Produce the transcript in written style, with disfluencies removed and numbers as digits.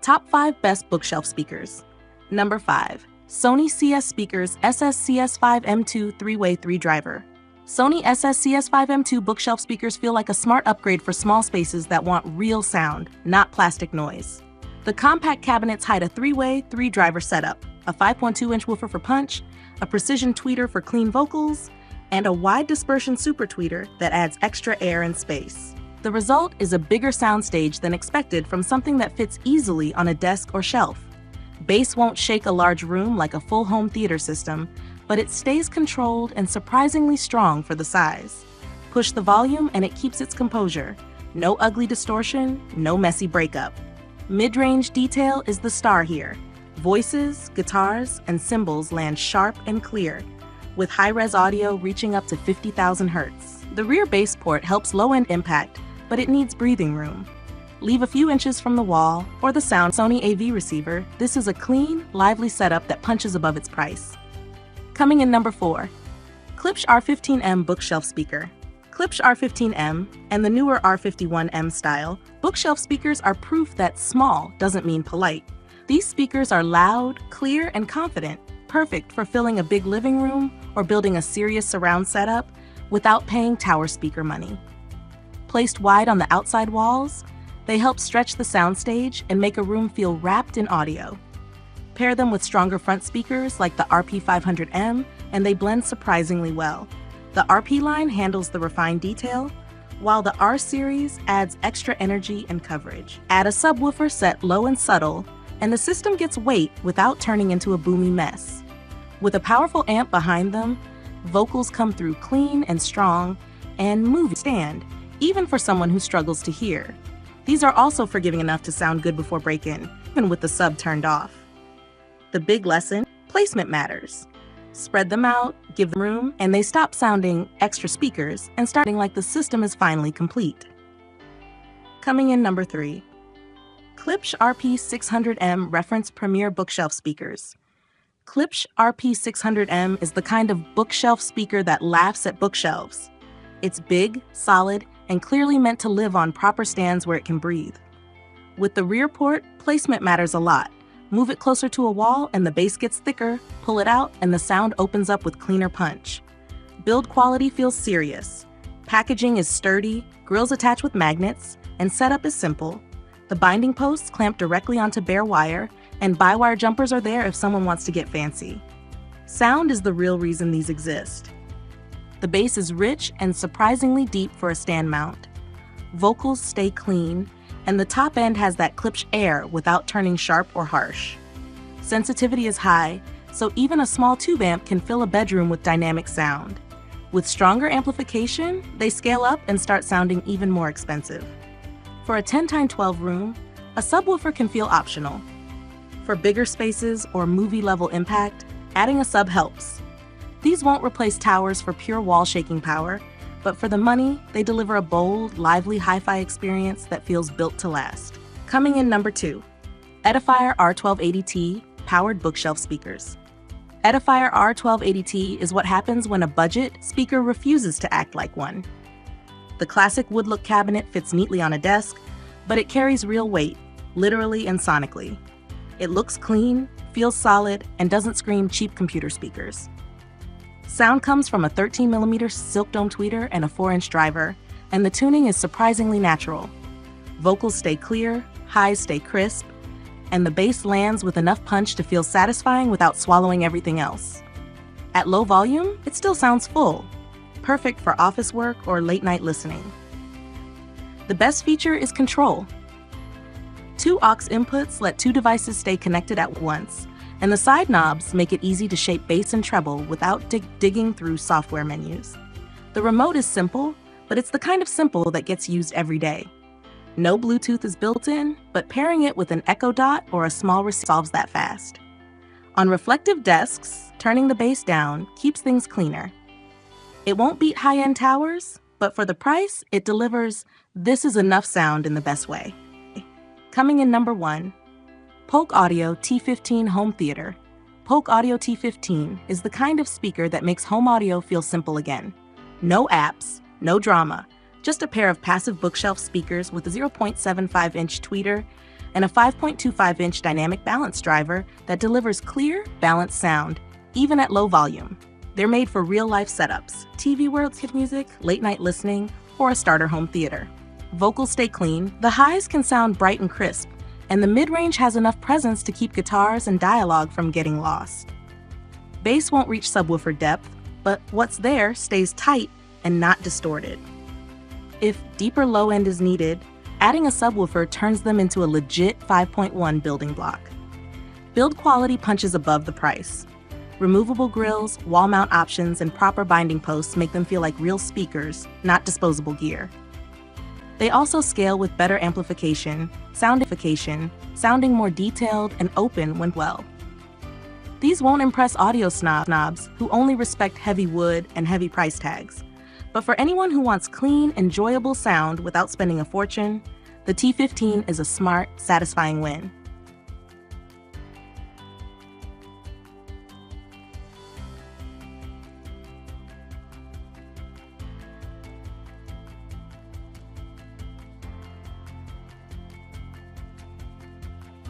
Top 5 Best Bookshelf Speakers. Number 5. Sony CS Speakers SSCS5M2 3-Way 3-Driver. Sony SSCS5M2 bookshelf speakers feel like a smart upgrade for small spaces that want real sound, not plastic noise. The compact cabinets hide a 3-way, 3-driver setup, a 5.2-inch woofer for punch, a precision tweeter for clean vocals, and a wide dispersion super tweeter that adds extra air and space. The result is a bigger soundstage than expected from something that fits easily on a desk or shelf. Bass won't shake a large room like a full home theater system, but it stays controlled and surprisingly strong for the size. Push the volume and it keeps its composure. No ugly distortion, no messy breakup. Mid-range detail is the star here. Voices, guitars, and cymbals land sharp and clear, with high-res audio reaching up to 50,000 Hz. The rear bass port helps low-end impact, but it needs breathing room. Leave a few inches from the wall or the Sony AV receiver. This is a clean, lively setup that punches above its price. Coming in number 4. Klipsch R15M Bookshelf Speaker. Klipsch R15M and the newer R51M style bookshelf speakers are proof that small doesn't mean polite. These speakers are loud, clear, and confident, perfect for filling a big living room or building a serious surround setup without paying tower speaker money. Placed wide on the outside walls, they help stretch the soundstage and make a room feel wrapped in audio. Pair them with stronger front speakers like the RP500M, and they blend surprisingly well. The RP line handles the refined detail, while the R series adds extra energy and coverage. Add a subwoofer set low and subtle, and the system gets weight without turning into a boomy mess. With a powerful amp behind them, vocals come through clean and strong, and movie stand, even for someone who struggles to hear. These are also forgiving enough to sound good before break-in, even with the sub turned off. The big lesson: placement matters. Spread them out, give them room, and they stop sounding extra speakers and starting like the system is finally complete. Coming in number 3. Klipsch RP600M Reference Premier Bookshelf Speakers. Klipsch RP600M is the kind of bookshelf speaker that laughs at bookshelves. It's big, solid, and clearly meant to live on proper stands where it can breathe. With the rear port, placement matters a lot. Move it closer to a wall and the bass gets thicker, pull it out and the sound opens up with cleaner punch. Build quality feels serious. Packaging is sturdy, grills attach with magnets, and setup is simple. The binding posts clamp directly onto bare wire, and by-wire jumpers are there if someone wants to get fancy. Sound is the real reason these exist. The bass is rich and surprisingly deep for a stand mount. Vocals stay clean, and the top end has that Klipsch air without turning sharp or harsh. Sensitivity is high, so even a small tube amp can fill a bedroom with dynamic sound. With stronger amplification, they scale up and start sounding even more expensive. For a 10x12 room, a subwoofer can feel optional. For bigger spaces or movie-level impact, adding a sub helps. These won't replace towers for pure wall-shaking power, but for the money, they deliver a bold, lively hi-fi experience that feels built to last. Coming in number 2. Edifier R1280T Powered Bookshelf Speakers. Edifier R1280T is what happens when a budget speaker refuses to act like one. The classic wood-look cabinet fits neatly on a desk, but it carries real weight, literally and sonically. It looks clean, feels solid, and doesn't scream cheap computer speakers. Sound comes from a 13mm silk dome tweeter and a 4-inch driver, and the tuning is surprisingly natural. Vocals stay clear, highs stay crisp, and the bass lands with enough punch to feel satisfying without swallowing everything else. At low volume, it still sounds full, perfect for office work or late-night listening. The best feature is control. 2 aux inputs let 2 devices stay connected at once, and the side knobs make it easy to shape bass and treble without digging through software menus. The remote is simple, but it's the kind of simple that gets used every day. No Bluetooth is built in, but pairing it with an Echo Dot or a small receiver solves that fast. On reflective desks, turning the bass down keeps things cleaner. It won't beat high-end towers, but for the price, it delivers "this is enough" sound in the best way. Coming in number 1. Polk Audio T15 Home Theater. Polk Audio T15 is the kind of speaker that makes home audio feel simple again. No apps, no drama, just a pair of passive bookshelf speakers with a 0.75-inch tweeter, and a 5.25-inch dynamic balance driver that delivers clear, balanced sound, even at low volume. They're made for real-life setups, TV worlds, hit music, late-night listening, or a starter home theater. Vocals stay clean, the highs can sound bright and crisp, and the mid-range has enough presence to keep guitars and dialogue from getting lost. Bass won't reach subwoofer depth, but what's there stays tight and not distorted. If deeper low end is needed, adding a subwoofer turns them into a legit 5.1 building block. Build quality punches above the price. Removable grills, wall mount options, and proper binding posts make them feel like real speakers, not disposable gear. They also scale with better amplification, sounding more detailed and open when well. These won't impress audio snobs who only respect heavy wood and heavy price tags. But for anyone who wants clean, enjoyable sound without spending a fortune, the T15 is a smart, satisfying win.